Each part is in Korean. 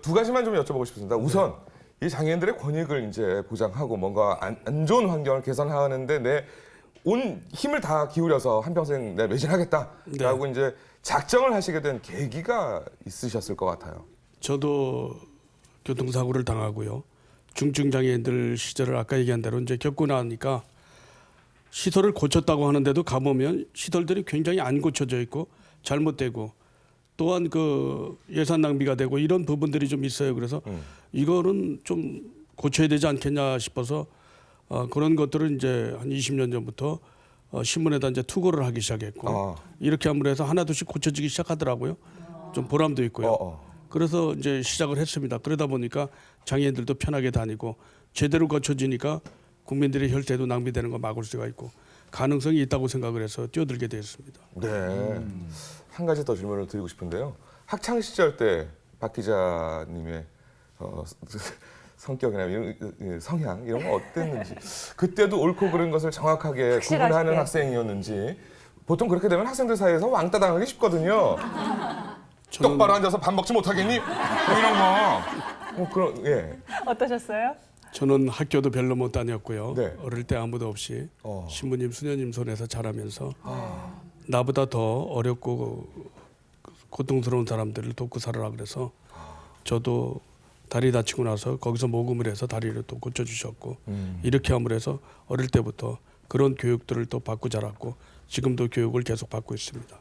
두 가지만 좀 여쭤보고 싶습니다. 우선 이 장애인들의 권익을 이제 보장하고 뭔가 안 좋은 환경을 개선하는데 내 온 힘을 다 기울여서 한평생 내 매진하겠다라고 이제 작정을 하시게 된 계기가 있으셨을 것 같아요. 저도 교통사고를 당하고요. 중증장애인들 시절을 아까 얘기한 대로 이제 겪고 나니까 시설을 고쳤다고 하는데도 가보면 시설들이 굉장히 안 고쳐져 있고 잘못되고 또한 그 예산 낭비가 되고 이런 부분들이 좀 있어요. 그래서 이거는 좀 고쳐야 되지 않겠냐 싶어서 그런 것들을 이제 한 20년 전부터 신문에다 이제 투고를 하기 시작했고 이렇게 함으로 해서 하나둘씩 고쳐지기 시작하더라고요. 좀 보람도 있고요. 그래서 이제 시작을 했습니다. 그러다 보니까 장애인들도 편하게 다니고 제대로 고쳐지니까 국민들의 혈세도 낭비되는 거 막을 수가 있고 가능성이 있다고 생각을 해서 뛰어들게 되었습니다. 네. 한 가지 더 질문을 드리고 싶은데요. 학창 시절 때 박 기자님의 성격이나 성향 이런 거 어땠는지 그때도 옳고 그른 것을 정확하게 구분하는 학생이었는지 보통 그렇게 되면 학생들 사이에서 왕따 당하기 쉽거든요. 똑바로 앉아서 밥 먹지 못하겠니? 뭐 이런 거. 그런 예. 어떠셨어요? 저는 학교도 별로 못 다녔고요. 네. 어릴 때 아무도 없이 신부님, 수녀님 손에서 자라면서 나보다 더 어렵고 고통스러운 사람들을 돕고 살아라 그래서 저도 다리 다치고 나서 거기서 모금을 해서 다리를 또 고쳐주셨고 이렇게 함으로 해서 어릴 때부터 그런 교육들을 또 받고 자랐고 지금도 교육을 계속 받고 있습니다.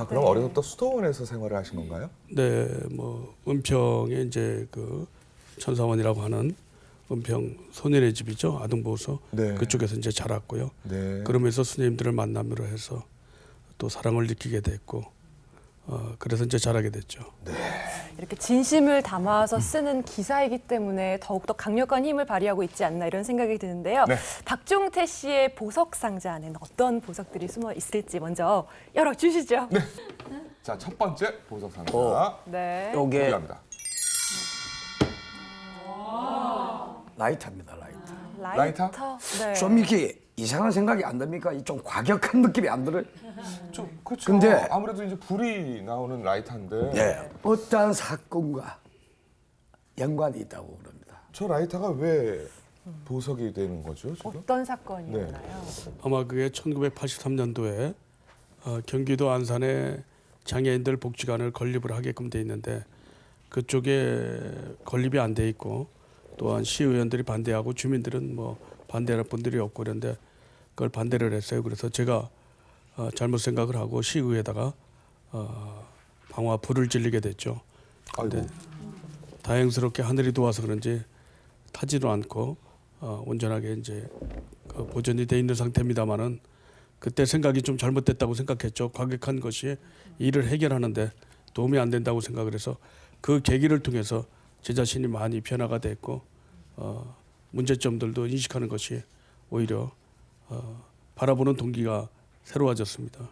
그럼 어려서 또 수도원에서 생활을 하신 건가요? 네, 뭐 은평에 이제 그 천사원이라고 하는 은평 소년의 집이죠, 아동보호소. 네. 그쪽에서 이제 자랐고요. 네. 그러면서 스님들을 만남으로 해서 또 사랑을 느끼게 됐고, 그래서 이제 자라게 됐죠. 네. 이렇게 진심을 담아서 쓰는 기사이기 때문에 더욱더 강력한 힘을 발휘하고 있지 않나 이런 생각이 드는데요. 네. 박종태 씨의 보석 상자 안에는 어떤 보석들이 숨어 있을지 먼저 열어주시죠. 네. 자, 첫 번째 보석 상자. 네. 요게 공개합니다. 라이터입니다, 라이터. 라이터? 네. 좀 이렇게 이상한 생각이 안 듭니까? 좀 과격한 느낌이 안 들어요? 좀 그렇죠. 근데 아무래도 이제 불이 나오는 라이터인데 네. 어떠한 사건과 연관이 있다고 그럽니다. 저 라이터가 왜 보석이 되는 거죠, 지금? 어떤 사건이었나요? 아마 그게 1983년도에 경기도 안산에 장애인들 복지관을 건립을 하게끔 돼 있는데 그쪽에 건립이 안 돼 있고 또한 시의원들이 반대하고 주민들은 뭐 반대할 분들이 없고 그런데 그걸 반대를 했어요. 그래서 제가 잘못 생각을 하고 시의회에다가 방화 불을 질리게 됐죠. 근데 다행스럽게 하늘이 도와서 그런지 타지도 않고 온전하게 이제 보존이 돼 있는 상태입니다만은 그때 생각이 좀 잘못됐다고 생각했죠. 과격한 것이 일을 해결하는데 도움이 안 된다고 생각을 해서 그 계기를 통해서 제 자신이 많이 변화가 됐고 문제점들도 인식하는 것이 오히려 바라보는 동기가 새로워졌습니다.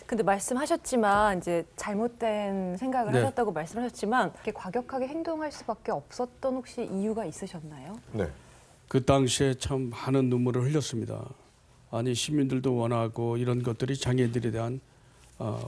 근데 말씀하셨지만 이제 잘못된 생각을 네. 하셨다고 말씀하셨지만 이렇게 과격하게 행동할 수밖에 없었던 혹시 이유가 있으셨나요? 네. 그 당시에 참 많은 눈물을 흘렸습니다. 아니 시민들도 원하고 이런 것들이 장애인들에 대한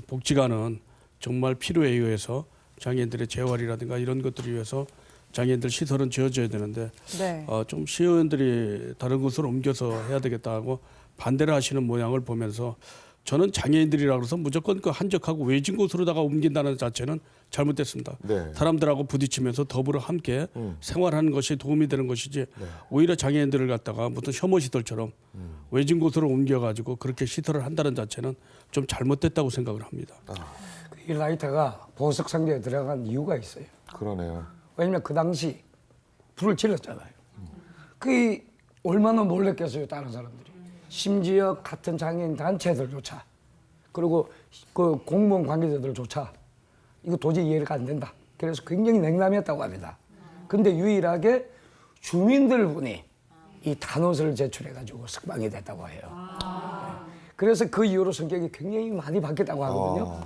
복지관은 정말 필요에 의해서 장애인들의 재활이라든가 이런 것들을 위해서 장애인들 시설은 지어줘야 되는데 네. 좀 시의원들이 다른 곳으로 옮겨서 해야 되겠다 하고 반대를 하시는 모양을 보면서 저는 장애인들이라 그래서 무조건 그 한적하고 외진 곳으로다가 옮긴다는 자체는 잘못됐습니다. 네. 사람들하고 부딪히면서 더불어 함께 생활하는 것이 도움이 되는 것이지 오히려 장애인들을 갖다가 무슨 혐오 시설처럼 외진 곳으로 옮겨가지고 그렇게 시설을 한다는 자체는 좀 잘못됐다고 생각을 합니다. 이 라이터가 보석 상자에 들어간 이유가 있어요. 그러네요. 왜냐면 그 당시 불을 질렀잖아요. 그게 얼마나 놀랬겠어요, 다른 사람들이. 심지어 같은 장애인 단체들조차 그리고 그 공무원 관계자들조차 이거 도저히 이해가 안 된다. 그래서 굉장히 냉담했다고 합니다. 근데 유일하게 주민들분이 이 단옷을 제출해가지고 석방이 됐다고 해요. 그래서 그 이후로 성격이 굉장히 많이 바뀌었다고 하거든요.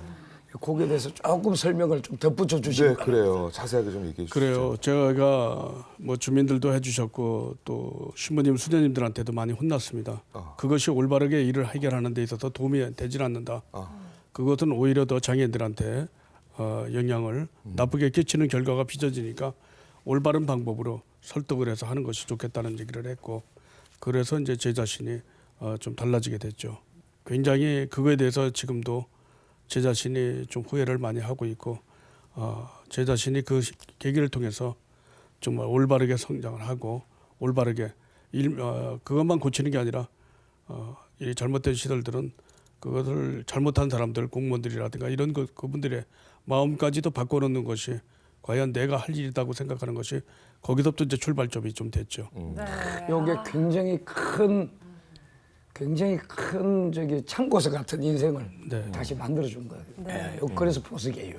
거기에 대해서 조금 설명을 좀 덧붙여 주시면. 네, 그래요. 자세하게 좀 얘기해 주시죠. 그래요. 제가 뭐 주민들도 해주셨고 또 신부님, 수녀님들한테도 많이 혼났습니다. 그것이 올바르게 일을 해결하는 데 있어서 도움이 되질 않는다. 그것은 오히려 더 장애인들한테 영향을 나쁘게 끼치는 결과가 빚어지니까 올바른 방법으로 설득을 해서 하는 것이 좋겠다는 얘기를 했고, 그래서 이제 제 자신이 좀 달라지게 됐죠. 굉장히 그거에 대해서 지금도 제 자신이 좀 후회를 많이 하고 있고, 제 자신이 그 계기를 통해서 정말 올바르게 성장을 하고 올바르게 그것만 고치는 게 아니라 이 잘못된 시설들은 그것을 잘못한 사람들, 공무원들이라든가 이런 그분들의 마음까지도 바꿔놓는 것이 과연 내가 할 일이라고 생각하는 것이 거기서부터 이제 출발점이 좀 됐죠. 네. 요게 굉장히 큰 저기 참고서 같은 인생을 네. 다시 만들어준 거예요. 네. 그래서 보석이에요.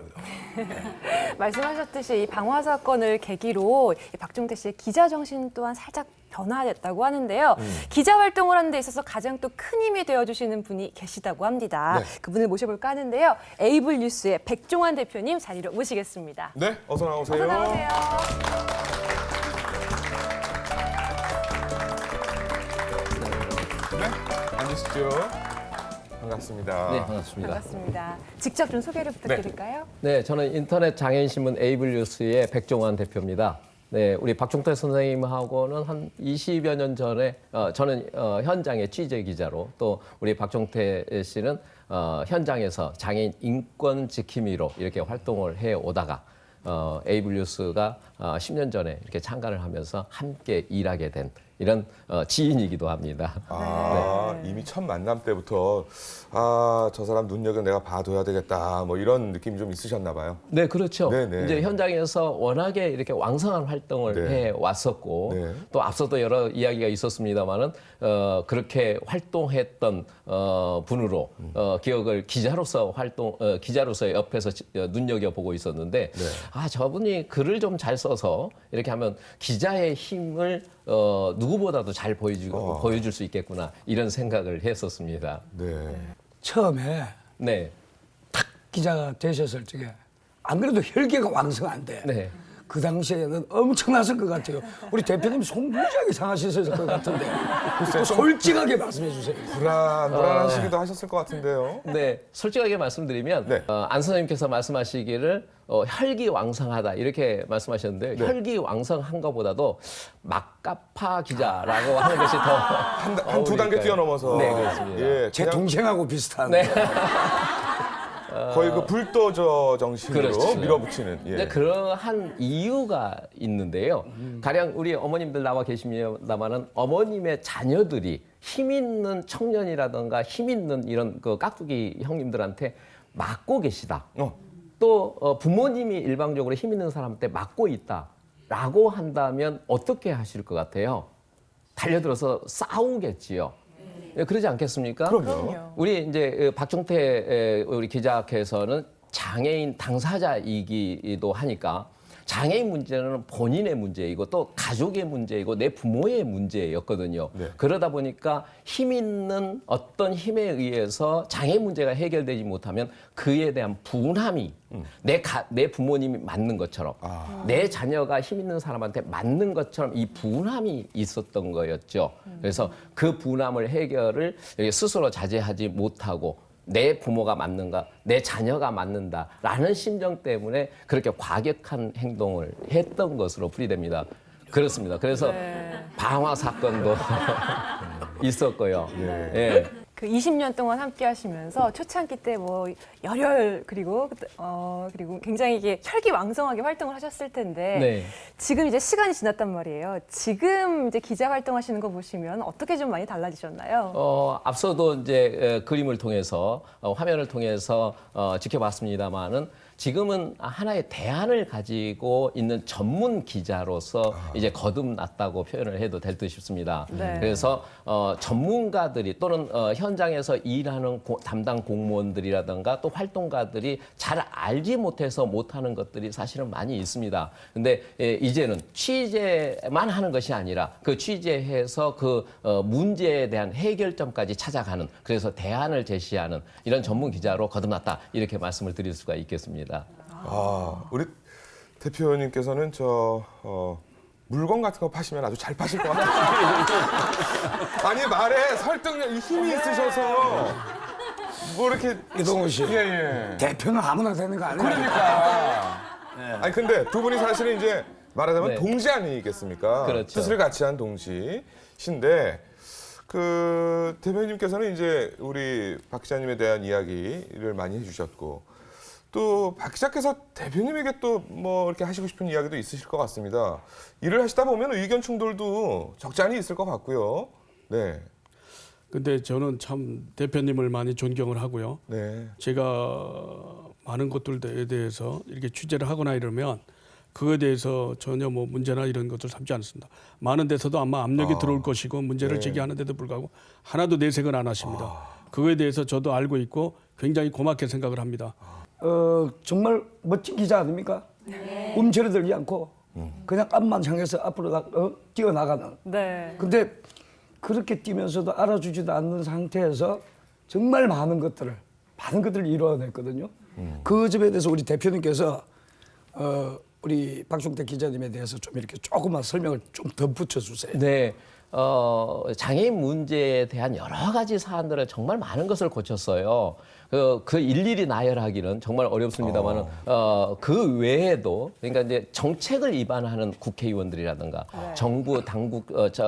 말씀하셨듯이 이 방화 사건을 계기로 이 박종태 씨의 기자 정신 또한 살짝 변화됐다고 하는데요. 기자 활동을 하는 데 있어서 가장 또 큰 힘이 되어주시는 분이 계시다고 합니다. 네. 그분을 모셔볼까 하는데요. 에이블 뉴스의 백종환 대표님 자리로 모시겠습니다. 네, 어서 나오세요. 어서 나오세요. 네, 앉으시죠. 반갑습니다. 네, 반갑습니다. 반갑습니다. 직접 좀 소개를 부탁드릴까요? 네, 저는 인터넷 장애인신문 에이블 뉴스의 백종환 대표입니다. 네, 우리 박종태 선생님하고는 한 20여 년 전에 저는 현장의 취재 기자로, 또 우리 박종태 씨는 현장에서 장애인 인권 지킴이로 이렇게 활동을 해 오다가 에이블 뉴스가 10년 전에 이렇게 창간을 하면서 함께 일하게 된 이런 지인이기도 합니다. 이미 첫 만남 때부터 저 사람 눈여겨 내가 봐둬야 되겠다 뭐 이런 느낌이 좀 있으셨나 봐요. 네, 그렇죠. 네네. 이제 현장에서 워낙에 이렇게 왕성한 활동을 네. 해 왔었고, 네. 또 앞서도 여러 이야기가 있었습니다만은 그렇게 활동했던 분으로 기억을 기자로서 옆에서 눈여겨 보고 있었는데, 네. 저분이 글을 좀 잘 써서 이렇게 하면 기자의 힘을 누구보다도 잘 보여줄 수 있겠구나, 이런 생각을 했었습니다. 네. 처음에 네, 기자가 되셨을 적에 안 그래도 혈기가 왕성한데 네. 그 당시에는 엄청났을 것 같아요. 우리 대표님 속 무지하게 상하셨을 것 같은데 솔직하게 말씀해 주세요. 불안하시기도 하셨을 것 같은데요. 네, 솔직하게 말씀드리면 네. 안 선생님께서 말씀하시기를 혈기왕성하다 이렇게 말씀하셨는데, 네. 혈기왕성한 것보다도 막가파 기자라고 하는 것이 더 한 두 단계 어울릴까요? 뛰어넘어서 네, 그렇습니다. 예, 제 그냥 동생하고 비슷한. 네. 거의 그 불도저 정신으로 그렇죠. 밀어붙이는. 예. 근데 그러한 이유가 있는데요. 가령 우리 어머님들 나와 계십니다만은 어머님의 자녀들이 힘 있는 청년이라든가 힘 있는 이런 그 깍두기 형님들한테 맡고 계시다. 또 부모님이 일방적으로 힘 있는 사람한테 맡고 있다라고 한다면 어떻게 하실 것 같아요? 달려들어서 싸우겠지요. 네, 그러지 않겠습니까? 그럼요. 우리 이제 박종태 우리 기자께서는 장애인 당사자이기도 하니까 장애인 문제는 본인의 문제이고 또 가족의 문제이고 내 부모의 문제였거든요. 네. 그러다 보니까 힘 있는 어떤 힘에 의해서 장애인 문제가 해결되지 못하면 그에 대한 분함이 내 부모님이 맞는 것처럼 내 자녀가 힘 있는 사람한테 맞는 것처럼 이 분함이 있었던 거였죠. 그래서 그 분함을 해결을 스스로 자제하지 못하고 내 부모가 맞는가, 내 자녀가 맞는다라는 심정 때문에 그렇게 과격한 행동을 했던 것으로 풀이됩니다. 그렇습니다. 그래서 방화 사건도 있었고요. 예. 그 20년 동안 함께 하시면서 초창기 때 뭐 열혈 그리고 굉장히 이게 혈기왕성하게 활동을 하셨을 텐데 네. 지금 이제 시간이 지났단 말이에요. 지금 이제 기자 활동하시는 거 보시면 어떻게 좀 많이 달라지셨나요? 앞서도 이제 그림을 통해서 화면을 통해서 지켜봤습니다만은 지금은 하나의 대안을 가지고 있는 전문 기자로서 이제 거듭났다고 표현을 해도 될 듯 싶습니다. 네. 그래서 전문가들이 또는 현장에서 일하는 담당 공무원들이라든가 또 활동가들이 잘 알지 못해서 못하는 것들이 사실은 많이 있습니다. 근데 이제는 취재만 하는 것이 아니라 그 취재해서 그 문제에 대한 해결점까지 찾아가는, 그래서 대안을 제시하는 이런 전문 기자로 거듭났다, 이렇게 말씀을 드릴 수가 있겠습니다. 우리 대표님께서는 물건 같은 거 파시면 아주 잘 파실 것 같아요. 아니 말에 설득력, 힘이 있으셔서 뭐 이렇게 이동훈 씨. 예. 대표는 아무나 되는 거 아니에요? 그러니까. 아니 근데 두 분이 사실은 이제 말하자면 네. 동지 아니겠습니까? 그렇죠. 뜻을 같이 한 동지신데 그 대표님께서는 이제 우리 박 기자님에 대한 이야기를 많이 해주셨고 또 박 기자께서 대표님에게 또 뭐 이렇게 하시고 싶은 이야기도 있으실 것 같습니다. 일을 하시다 보면 의견 충돌도 적잖이 있을 것 같고요. 네, 근데 저는 참 대표님을 많이 존경을 하고요. 네, 제가 많은 것들에 대해서 이렇게 취재를 하거나 이러면 그거에 대해서 전혀 뭐 문제나 이런 것들 삼지 않습니다. 많은 데서도 아마 압력이 들어올 것이고 문제를 네. 제기하는데도 불구하고 하나도 내색을 안 하십니다. 그거에 대해서 저도 알고 있고 굉장히 고맙게 생각을 합니다. 정말 멋진 기자 아닙니까? 움츠러들지 않고 그냥 앞만 향해서 앞으로 뛰어나가는. 네. 근데 그렇게 뛰면서도 알아주지도 않는 상태에서 정말 많은 것들을 이뤄냈거든요. 그 점에 대해서 우리 대표님께서 우리 박종택 기자님에 대해서 좀 이렇게 조금만 설명을 좀 덧붙여 주세요. 네. 장애인 문제에 대한 여러 가지 사안들을 정말 많은 것을 고쳤어요. 그 일일이 나열하기는 정말 어렵습니다만은 그 외에도 그러니까 이제 정책을 위반하는 국회의원들이라든가 정부 당국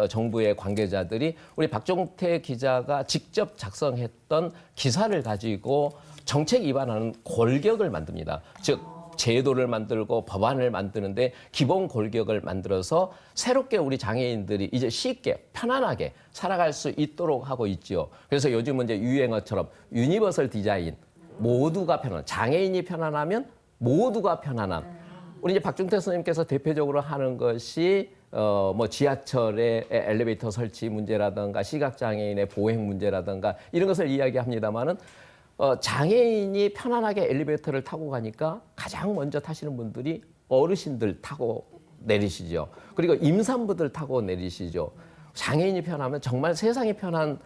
정부의 관계자들이 우리 박종택 기자가 직접 작성했던 기사를 가지고 정책 위반하는 골격을 만듭니다. 즉 제도를 만들고 법안을 만드는데 기본 골격을 만들어서 새롭게 우리 장애인들이 이제 쉽게 편안하게 살아갈 수 있도록 하고 있죠. 그래서 요즘은 이제 유행어처럼 유니버설 디자인, 모두가 편한, 장애인이 편안하면 모두가 편안한. 우리 이제 박종택 선생님께서 대표적으로 하는 것이 뭐 지하철의 엘리베이터 설치 문제라든가 시각장애인의 보행 문제라든가 이런 것을 이야기합니다만은 장애인이 편안하게 엘리베이터를 타고 가니까 가장 먼저 타시는 분들이 어르신들 타고 내리시죠. 그리고 임산부들 타고 내리시죠. 장애인이 편하면 정말 세상이 편한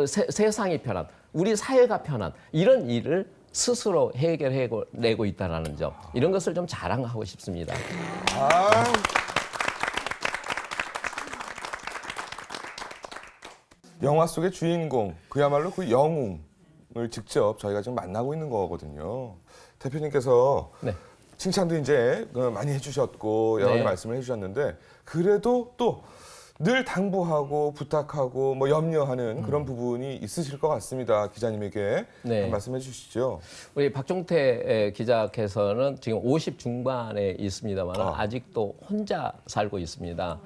세상이 편한, 우리 사회가 편한 이런 일을 스스로 해결해내고 있다는 점, 이런 것을 좀 자랑하고 싶습니다. 영화 속의 주인공 그야말로 그 영웅을 직접 저희가 지금 만나고 있는 거거든요. 대표님께서 네. 칭찬도 이제 많이 해주셨고 여러 가지 네. 말씀을 해주셨는데 그래도 또 늘 당부하고 부탁하고 뭐 염려하는 그런 부분이 있으실 것 같습니다. 기자님에게 네. 한 말씀해 주시죠. 우리 박종택 기자께서는 지금 50 중반에 있습니다만 아직도 혼자 살고 있습니다.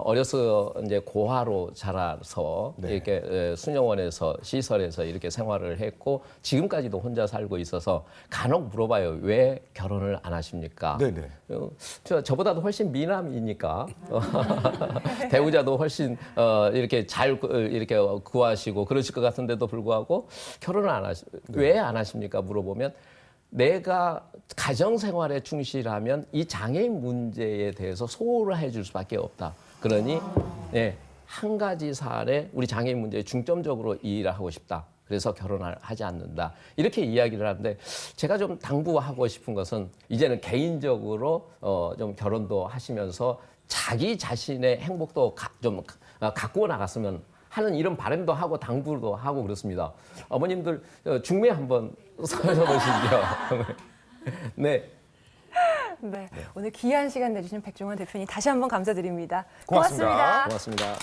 어려서 이제 고아로 자라서 네. 이렇게 수녀원에서 시설에서 이렇게 생활을 했고 지금까지도 혼자 살고 있어서 간혹 물어봐요. 왜 결혼을 안 하십니까? 네네. 저보다도 훨씬 미남이니까 배우자도 훨씬 이렇게 잘 이렇게 구하시고 그러실 것 같은데도 불구하고 결혼을 안 하시 왜 안 하십니까? 물어보면 내가 가정 생활에 충실하면 이 장애인 문제에 대해서 소홀을 해줄 수밖에 없다. 그러니 네, 한 가지 사안에 우리 장애인 문제에 중점적으로 일을 하고 싶다. 그래서 결혼을 하지 않는다. 이렇게 이야기를 하는데 제가 좀 당부하고 싶은 것은 이제는 개인적으로 좀 결혼도 하시면서 자기 자신의 행복도 좀 갖고 나갔으면 하는 이런 바람도 하고 당부도 하고 그렇습니다. 어머님들 중매 한번 서보시죠. 네. 네. 오늘 귀한 시간 내주신 백종원 대표님 다시 한번 감사드립니다. 고맙습니다. 고맙습니다.